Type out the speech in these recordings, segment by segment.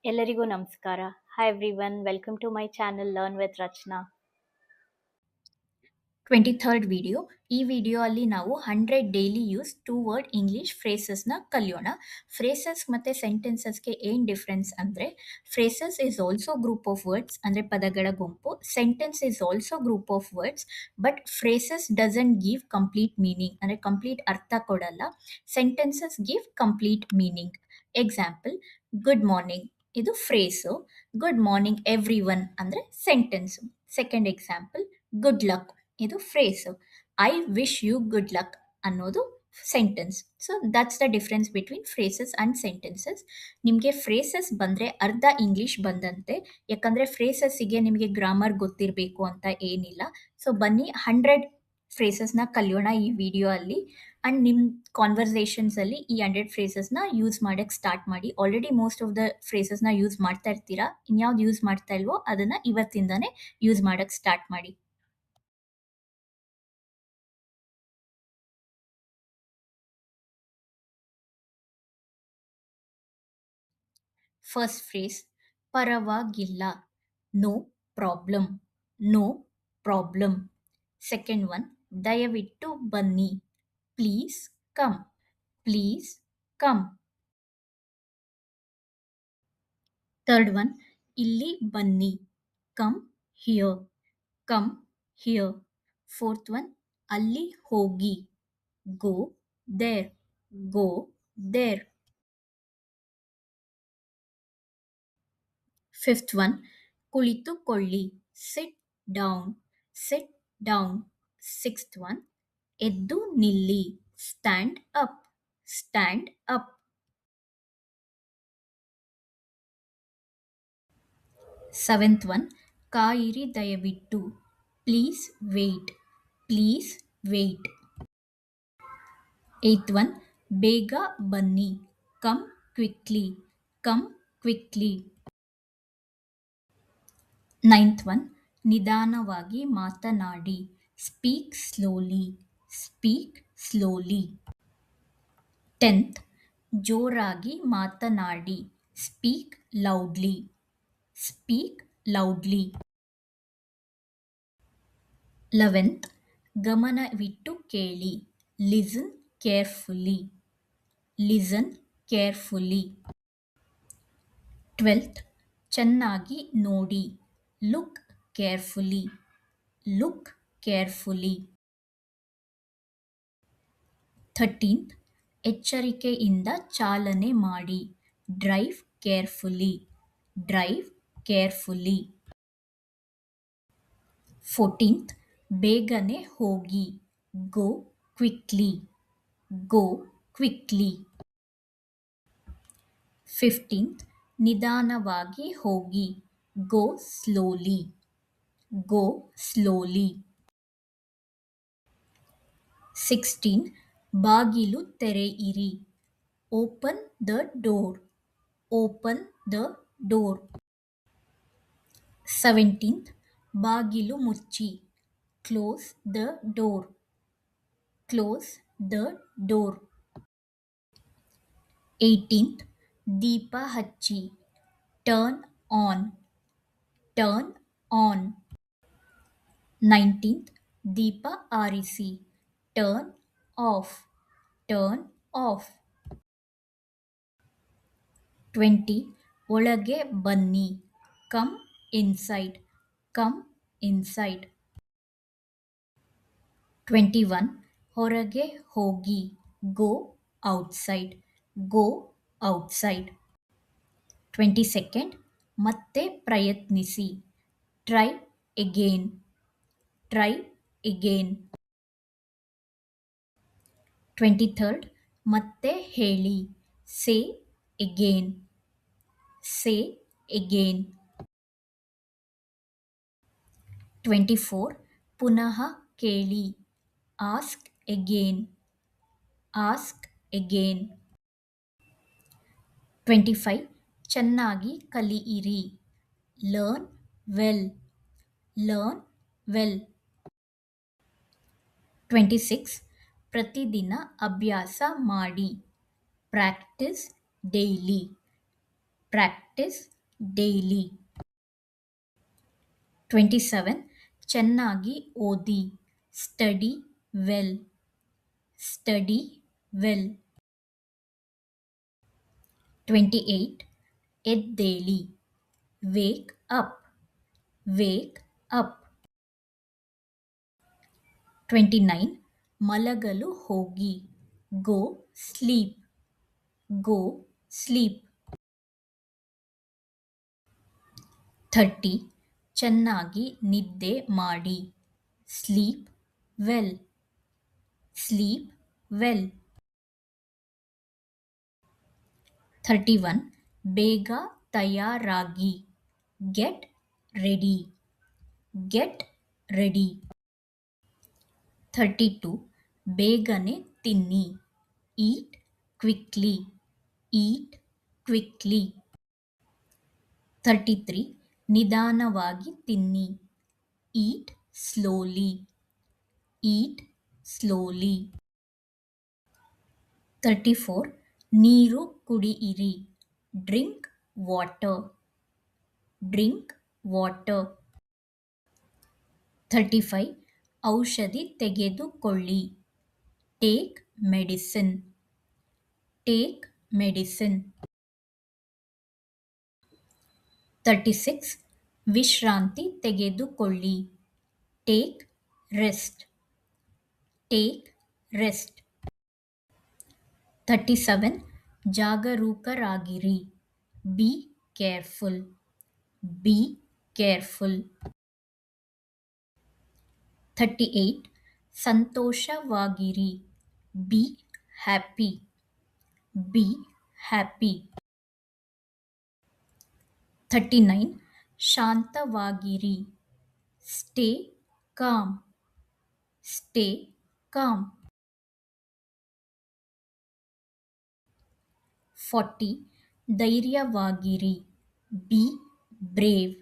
ಎಲ್ಲರಿಗೂ ನಮಸ್ಕಾರ. Hi everyone, welcome to my channel learn with Rachana. 23rd video. ಈ video ಅಲ್ಲಿ ನಾವು 100 daily use two word English ಫ್ರೇಸಸ್ನ ಕಲಿಯೋಣ. ಫ್ರೇಸಸ್ ಮತ್ತೆ ಸೆಂಟೆನ್ಸಸ್ಗೆ ಏನ್ ಡಿಫ್ರೆನ್ಸ್ ಅಂದ್ರೆ, phrases is also group of words ಅಂದ್ರೆ ಪದಗಳ ಗುಂಪು. Sentence is also group of words, but phrases doesn't give complete meaning ಅಂದ್ರೆ ಕಂಪ್ಲೀಟ್ ಅರ್ಥ ಕೊಡಲ್ಲ. Sentences give complete meaning. Example, good morning ಇದು phrase, good morning everyone ಅಂದ್ರೆ sentence. Second example, good luck ಇದು phrase, I wish you good luck ಅನ್ನೋದು sentence. So that's the difference between phrases and sentences. ನಿಮಗೆ phrases ಬಂದರೆ ಅರ್ಧ English ಬಂದಂತೆ, ಯಾಕಂದರೆ ಫ್ರೇಸಸ್ಸಿಗೆ ನಿಮಗೆ ಗ್ರಾಮರ್ ಗೊತ್ತಿರಬೇಕು ಅಂತ ಏನಿಲ್ಲ. ಸೊ ಬನ್ನಿ 100 ಫ್ರೇಸಸ್ನ ಕಲಿಯೋಣ ಈ ವಿಡಿಯೋ ಅಲ್ಲಿ. ಆ್ಯಂಡ್ ನಿಮ್ಮ ಕಾನ್ವರ್ಸೇಷನ್ಸಲ್ಲಿ ಈ 100 ಫ್ರೇಸಸ್ನ ಯೂಸ್ ಮಾಡೋಕ್ಕೆ ಸ್ಟಾರ್ಟ್ ಮಾಡಿ. ಆಲ್ರೆಡಿ ಮೋಸ್ಟ್ ಆಫ್ ದ ಫ್ರೇಸಸ್ನ ಯೂಸ್ ಮಾಡ್ತಾ ಇರ್ತೀರಾ, ಇನ್ಯಾವ್ದು ಯೂಸ್ ಮಾಡ್ತಾ ಇಲ್ವೋ ಅದನ್ನು ಇವತ್ತಿಂದನೇ ಯೂಸ್ ಮಾಡೋಕ್ಕೆ ಸ್ಟಾರ್ಟ್ ಮಾಡಿ. ಫಸ್ಟ್ ಫ್ರೇಸ್, ಪರವಾಗಿಲ್ಲ, no problem, no problem. Second one, ದಯವಿಟ್ಟು ಬನ್ನಿ, please come, please come. Third one, ಇಲ್ಲಿ ಬನ್ನಿ, come here, come here. Fourth one, ಅಲ್ಲಿ ಹೋಗಿ, go there, go there. Fifth one, ಕುಳಿತುಕೊಳ್ಳಿ, sit down, sit down. Sixth one, ಎದ್ದು ನಿಲ್ಲಿ, stand up, stand up. Seventh one, ಕಾಯಿರಿ ದಯವಿಟ್ಟು, please wait, please wait. Eighth one, ಬೇಗ ಬನ್ನಿ, come quickly, come quickly. Ninth one, ನಿಧಾನವಾಗಿ ಮಾತನಾಡಿ, speak slowly, speak slowly. Tenth, ಜೋರಾಗಿ ಮಾತನಾಡಿ, speak loudly, speak loudly. 11th, ಗಮನವಿಟ್ಟು ಕೇಳಿ, listen carefully, listen carefully. 12th, ಚೆನ್ನಾಗಿ ನೋಡಿ, look carefully, look carefully. 13th, ಎಚ್ಚರಿಕೆಯಿಂದ ಚಾಲನೆ ಮಾಡಿ, drive carefully, drive carefully. 14th, ಬೇಗನೆ ಹೋಗಿ, ಗೋ ಕ್ವಿಕ್ಲಿ, ಗೋ ಕ್ವಿಕ್ಲಿ. 15th, ನಿಧಾನವಾಗಿ ಹೋಗಿ, ಗೋ ಸ್ಲೋಲಿ, ಗೋ ಸ್ಲೋಲಿ. 16th, ಬಾಗಿಲು ತೆರೆಯಿರಿ, open the door, open the door. 17th, ಬಾಗಿಲು ಮುಚ್ಚಿ, close the door, close the door. 18th, ದೀಪ ಹಚ್ಚಿ, turn on, turn on. 19th, ದೀಪ ಆರಿಸಿ, ಟರ್ನ್ ಆಫ್, ಟರ್ನ್ ಆಫ್. 20, ಒಳಗೆ ಬನ್ನಿ, ಕಮ್ ಇನ್ಸೈಡ್, ಕಮ್ ಇನ್ಸೈಡ್. 21, ಹೊರಗೆ ಹೋಗಿ, go outside, go outside. 22nd, ಮತ್ತೆ ಪ್ರಯತ್ನಿಸಿ, try again, try again. 23rd, ಮತ್ತೆ ಹೇಳಿ, ಸೇ ಎಗೇನ್, ಸೇ ಎಗೇನ್. 24, ಪುನಃ ಕೇಳಿ, ಆಸ್ಕ್ ಎಗೇನ್, ಆಸ್ಕ್ ಎಗೇನ್. 25, ಚೆನ್ನಾಗಿ ಕಲಿಯಿರಿ, ಲರ್ನ್ ವೆಲ್, ಲರ್ನ್ ವೆಲ್. 26, ಪ್ರತಿದಿನ ಅಭ್ಯಾಸ ಮಾಡಿ, ಪ್ರಾಕ್ಟಿಸ್ ಡೈಲಿ, ಪ್ರಾಕ್ಟಿಸ್ ಡೈಲಿ. 27 ಚೆನ್ನಾಗಿ ಓದಿ, ಸ್ಟಡಿ ವೆಲ್, ಸ್ಟಡಿ ವೆಲ್. 28 ಎದ್ದೇಳಿ, ವೇಕ್ ಅಪ್, ವೇಕ್ ಅಪ್. 29 ಮಲಗಲು ಹೋಗಿ, ಗೋ ಸ್ಲೀಪ್, ಗೋ ಸ್ಲೀಪ್. 30 ಚೆನ್ನಾಗಿ ನಿದ್ದೆ ಮಾಡಿ, ಸ್ಲೀಪ್ ವೆಲ್, ಸ್ಲೀಪ್ ವೆಲ್. 31 ಬೇಗ ತಯಾರಾಗಿ, ಗೆಟ್ ರೆಡಿ, ಗೆಟ್ ರೆಡಿ. 32 ಬೇಗನೆ ತಿನ್ನಿ, ಈಟ್ ಕ್ವಿಕ್ಲಿ, ಈಟ್ ಕ್ವಿಕ್ಲಿ. 33 ನಿಧಾನವಾಗಿ ತಿನ್ನಿ, ಈಟ್ ಸ್ಲೋಲಿ, ಈಟ್ ಸ್ಲೋಲಿ. 34 ನೀರು ಕುಡಿಯಿರಿ, ಡ್ರಿಂಕ್ ವಾಟರ್, ಡ್ರಿಂಕ್ ವಾಟರ್. 35 ಔಷಧಿ ತೆಗೆದುಕೊಳ್ಳಿ, ಟೇಕ್ ಮೆಡಿಸಿನ್, ಟೇಕ್ ಮೆಡಿಸಿನ್. 36 ವಿಶ್ರಾಂತಿ ತೆಗೆದುಕೊಳ್ಳಿ, ಟೇಕ್ ರೆಸ್ಟ್, ಟೇಕ್ ರೆಸ್ಟ್. 37 ಜಾಗರೂಕರಾಗಿರಿ, ಬಿ ಕೇರ್ಫುಲ್, ಬಿ ಕೇರ್ಫುಲ್. 38 ಸಂತೋಷವಾಗಿರಿ, ಬಿ ಹ್ಯಾಪಿ, ಬಿ ಹ್ಯಾಪಿ. 39 ಶಾಂತವಾಗಿರಿ, ಸ್ಟೇ ಕಾಮ್, ಸ್ಟೇ ಕಾಮ್. 40 ಧೈರ್ಯವಾಗಿರಿ, ಬಿ ಬ್ರೇವ್,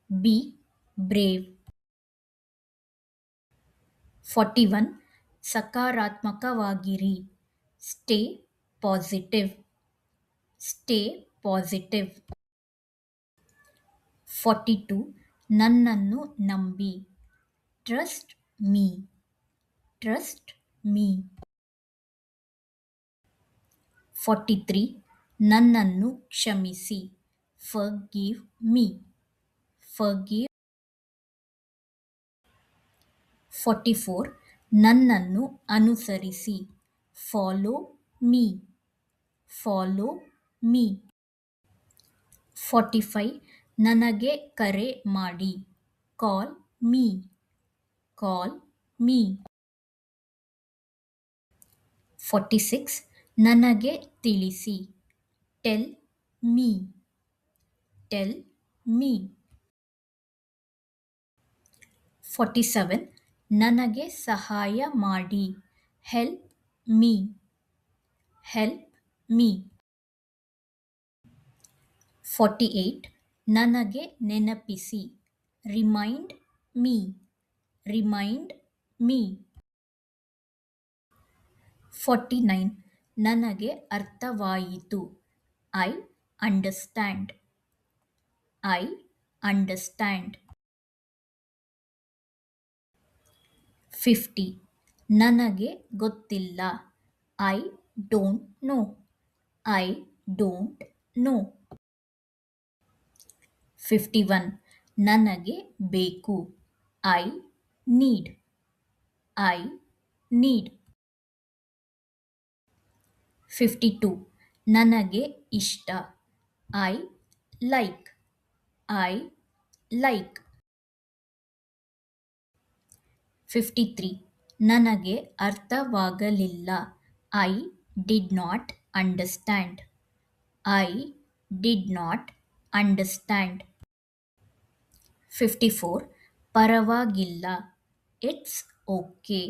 ಬಿ ಬ್ರೇವ್. 41 ಸಕಾರಾತ್ಮಕವಾಗಿರಿ, ಸ್ಟೇ ಪಾಸಿಟಿವ್, ಸ್ಟೇ ಪಾಸಿಟಿವ್. 42 ನನ್ನನ್ನು ನಂಬಿ, ಟ್ರಸ್ಟ್ ಮೀ, ಟ್ರಸ್ಟ್ ಮೀ. 43 ನನ್ನನ್ನು ಕ್ಷಮಿಸಿ, ಫರ್ಗಿವ್ ಮೀ, ಫರ್ಗಿವ್. 44 ನನ್ನನ್ನು ಅನುಸರಿಸಿ, ಫಾಲೋ ಮೀ, ಫಾಲೋ ಮೀ. 45 ನನಗೆ ಕರೆ ಮಾಡಿ, ಕಾಲ್ ಮೀ, ಕಾಲ್ ಮೀ. 46 ನನಗೆ ತಿಳಿಸಿ, ಟೆಲ್ ಮೀ, ಟೆಲ್ ಮೀ. 47 ನನಗೆ ಸಹಾಯ ಮಾಡಿ, ಹೆಲ್ಪ್ ಮೀ, ಹೆಲ್ಪ್ ಮೀ. 48 ನನಗೆ ನೆನಪಿಸಿ, ರಿಮೈಂಡ್ ಮೀ, ರಿಮೈಂಡ್ ಮೀ. 49 ನನಗೆ ಅರ್ಥವಾಯಿತು, ಐ ಅಂಡರ್ಸ್ಟ್ಯಾಂಡ್, ಐ ಅಂಡರ್ಸ್ಟ್ಯಾಂಡ್. 50 ನನಗೆ ಗೊತ್ತಿಲ್ಲ, I don't know, I don't know. 51 ನನಗೆ ಬೇಕು, ಐ ನೀಡ್, ಐ ನೀಡ್. 52 ನನಗೆ ಇಷ್ಟ, ಐ ಲೈಕ್, ಐ ಲೈಕ್. 53 ನನಗೆ ಅರ್ಥವಾಗಲಿಲ್ಲ, I did not understand, I did not understand. 54 ಪರವಾಗಿಲ್ಲ, ಇಟ್ಸ್ ಓಕೆ,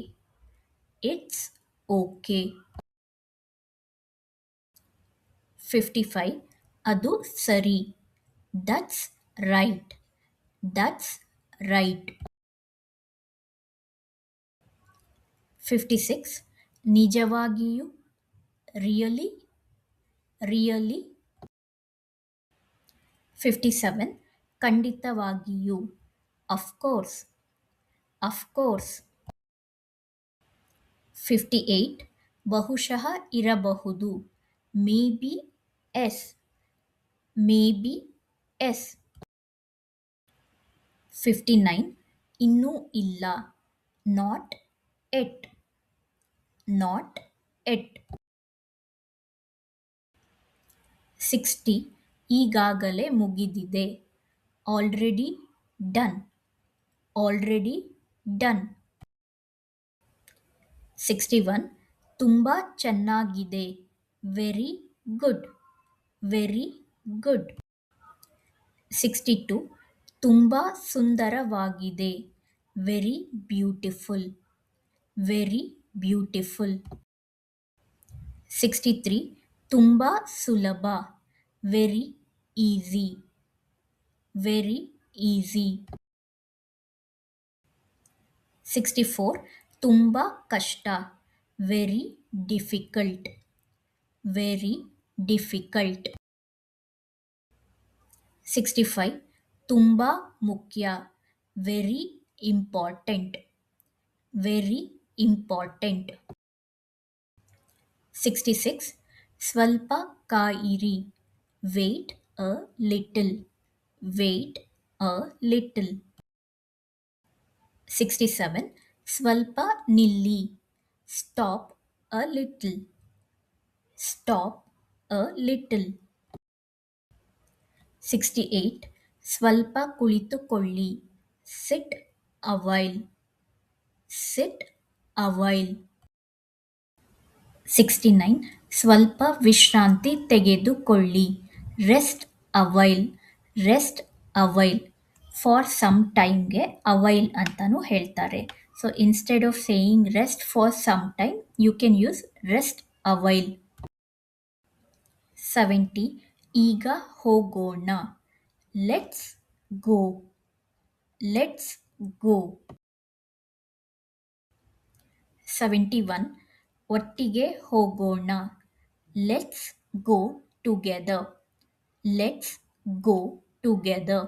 ಇಟ್ಸ್ ಓಕೆ. 55 ಅದು ಸರಿ, ದಟ್ಸ್ ರೈಟ್, ದಟ್ಸ್ ರೈಟ್. 56 ನಿಜವಾಗಿಯೂ, ರಿಯಲಿ, ರಿಯಲಿ. 57 ಖಂಡಿತವಾಗಿಯೂ, of course, of course. 58 ಬಹುಶಃ ಇರಬಹುದು, maybe, yes, maybe, yes. 59 ಇನ್ನೂ ಇಲ್ಲ, ನಾಟ್ ಎಟ್, ನಾಟ್ ಎಟ್. 60 ಈಗಾಗಲೇ ಮುಗಿದಿದೆ, ಆಲ್ರೆಡಿ ಡನ್, ಆಲ್ರೆಡಿ ಡನ್. 61 ತುಂಬ ಚೆನ್ನಾಗಿದೆ, ವೆರಿ ಗುಡ್, ವೆರಿ ಗುಡ್. 62 ತುಂಬ ಸುಂದರವಾಗಿದೆ, ವೆರಿ ಬ್ಯೂಟಿಫುಲ್, ವೆರಿ ಬ್ಯೂಟಿಫುಲ್. 63 ತುಂಬ ಸುಲಭ, ವೆರಿ ಈಸಿ, ವೆರಿ ಈಸಿ. 64 ತುಂಬ ಕಷ್ಟ, ವೆರಿ ಡಿಫಿಕಲ್ಟ್, ವೆರಿ ಡಿಫಿಕಲ್ಟ್. 65 ತುಂಬ ಮುಖ್ಯ, ವೆರಿ ಇಂಪಾರ್ಟೆಂಟ್, ವೆರಿ ಇಂಪಾರ್ಟೆಂಟ್. 66 ಸ್ವಲ್ಪ ಕಾಯಿರಿ, wait a little, wait a little. 67 ಸ್ವಲ್ಪ ನಿಲ್ಲಿ, stop a little, stop a little. 68 ಸ್ವಲ್ಪ ಕುಳಿತುಕೊಳ್ಳಿ, ಸಿಟ್ a while, sit a while. 69 ಸ್ವಲ್ಪ ವಿಶ್ರಾಂತಿ ತೆಗೆದುಕೊಳ್ಳಿ, rest a while, rest a while. For some ಟೈಮ್ಗೆ ಅವೈಲ್ ಅಂತಾನೂ ಹೇಳ್ತಾರೆ. So instead of saying rest for some time you can use rest awhile. 70 ಈಗ ಹೋಗೋಣ, let's go, let's go. 71 ಒಟ್ಟಿಗೆ ಹೋಗೋಣ, let's go together, let's go together.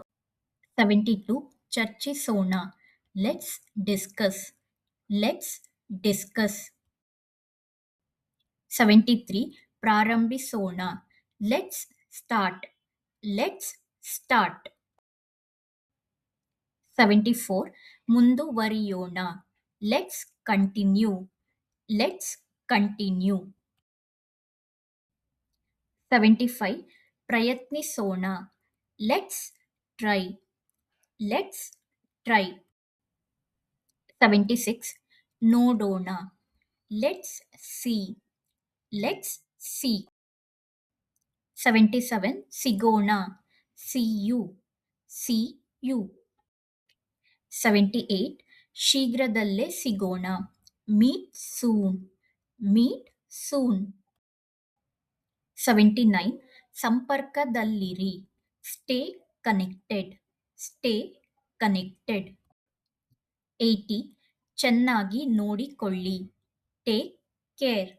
72 ಚರ್ಚಿಸೋಣ, let's discuss, let's discuss. 73 ಪ್ರಾರಂಭಿಸೋಣ, let's start, let's start. 74 ಮುಂದುವರಿಯೋಣ, let's continue, let's continue. 75 ಪ್ರಯತ್ನಿಸೋಣ, let's try, let's try. 76 ನೋಡೋಣ, let's see, let's see. 77 ಸಿಗೋಣ, ಸಿ ಯು, ಸಿ ಯು. 78 ಶೀಘ್ರದಲ್ಲೇ ಸಿಗೋಣ, ಮೀಟ್ ಸೂನ್, ಮೀಟ್ ಸೂನ್. 79 ಸಂಪರ್ಕದಲ್ಲಿರಿ, stay connected, stay connected. 80 ಚೆನ್ನಾಗಿ ನೋಡಿಕೊಳ್ಳಿ, ಟೇಕ್ ಕೇರ್,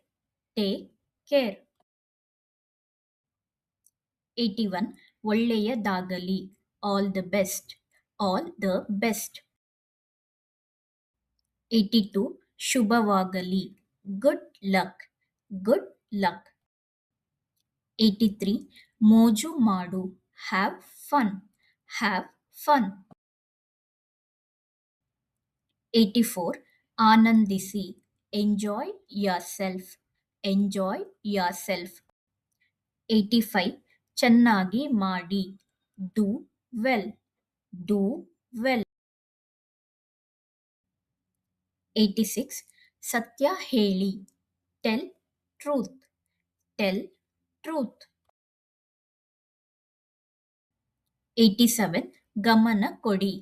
ಟೇಕ್ ಕೇರ್. 81 ಒಳ್ಳೆಯದಾಗಲಿ, all the best, all the best. 82 ಶುಭವಾಗಲಿ, ಗುಡ್ ಲಕ್, ಗುಡ್ ಲಕ್. 83 ಮೋಜು ಮಾಡು, ಹ್ಯಾವ್ ಫನ್, ಹ್ಯಾವ್ ಫನ್. 84 ಆನಂದಿಸಿ, enjoy your self, enjoy your self. 85 ಚೆನ್ನಾಗಿ ಮಾಡಿ, ಡೂ ವೆಲ್, ಡೂ ವೆಲ್. 86 ಸತ್ಯ ಹೇಳಿ, ಟೆಲ್ ಟ್ರೂತ್, ಟೆಲ್ ಟ್ರೂತ್. 87 ಗಮನ ಕೊಡಿ,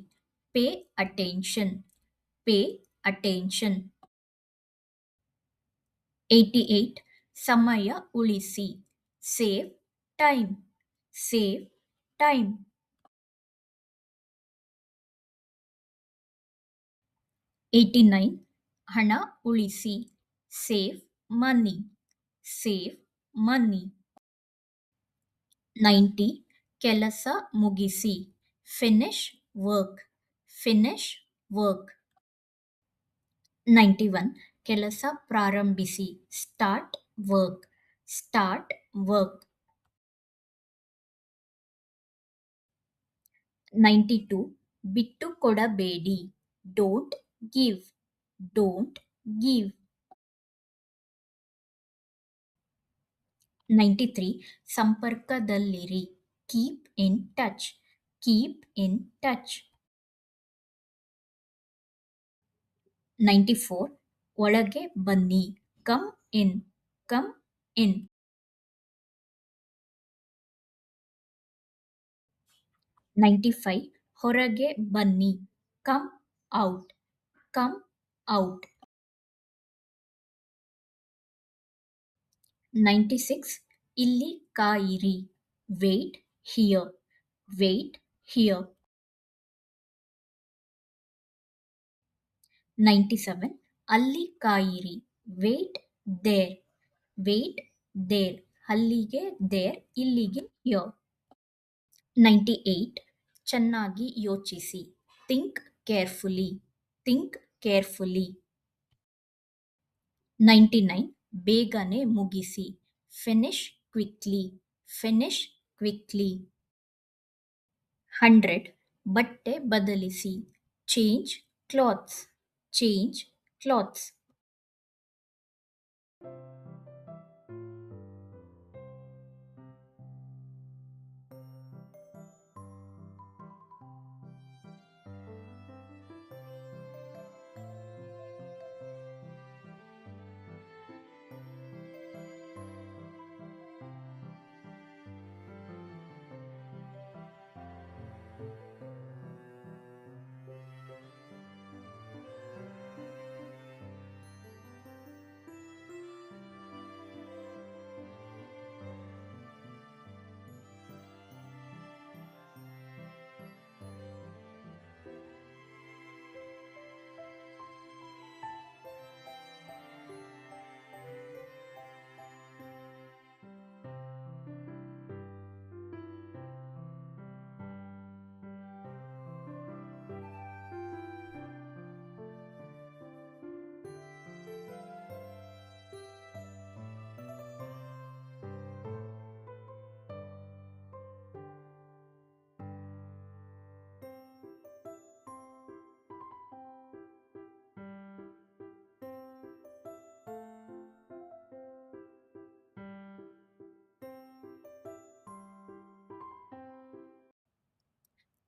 ಪೇ ಅಟೆನ್ಷನ್, ಪೇ ಅಟೆನ್ಷನ್. 88 ಸಮಯ ಉಳಿಸಿ, ಸೇವ್ ಟೈಮ್, ಸೇವ್ ಟೈಮ್. 89 ಹಣ ಉಳಿಸಿ, ಸೇವ್ ಮನಿ, ಸೇವ್ ಮನಿ. 90 ಕೆಲಸ ಮುಗಿಸಿ. Finish work. Finish work. 91 ಕೆಲಸ ಪ್ರಾರಂಭಿಸಿ. Start work. Start work. 92 ಬಿಟ್ಟು ಕೊಡಬೇಡಿ. Don't give. Don't give. 93 ಸಂಪರ್ಕದಲ್ಲಿರಿ. Keep in touch. Keep in touch. 94 ಒಳಗೆ ಬನ್ನಿ. Come in. Come in. 95 ಹೊರಗೆ ಬನ್ನಿ. Come out. Come out. 96 ಇಲ್ಲಿ ಕಾಯಿರಿ. Wait here. Wait here. 97 ಅಲ್ಲಿ ಕಾಯಿರಿ. Wait there. Wait there. ಅಲ್ಲಿಗೆ ದೇರ್, ಇಲ್ಲಿಗೆ ಹಿಯರ್. 98 ಚೆನ್ನಾಗಿ ಯೋಚಿಸಿ. Think carefully. Think carefully. 99 ಬೇಗನೆ ಮುಗಿಸಿ. Finish quickly. Finish quickly. 100 ಬಟ್ಟೆ ಬದಲಿಸಿ. Change clothes. Change clothes.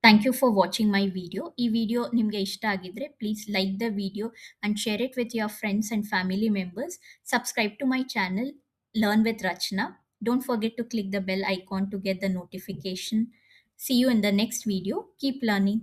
Thank you for watching my video. ಈ ವಿಡಿಯೋ ನಿಮಗೆ ಇಷ್ಟ ಆಗಿದ್ರೆ please like the video and share it with your friends and family members. Subscribe to my channel learn with Rachana. Don't forget to click the bell icon to get the notification. See you in the next video. Keep learning.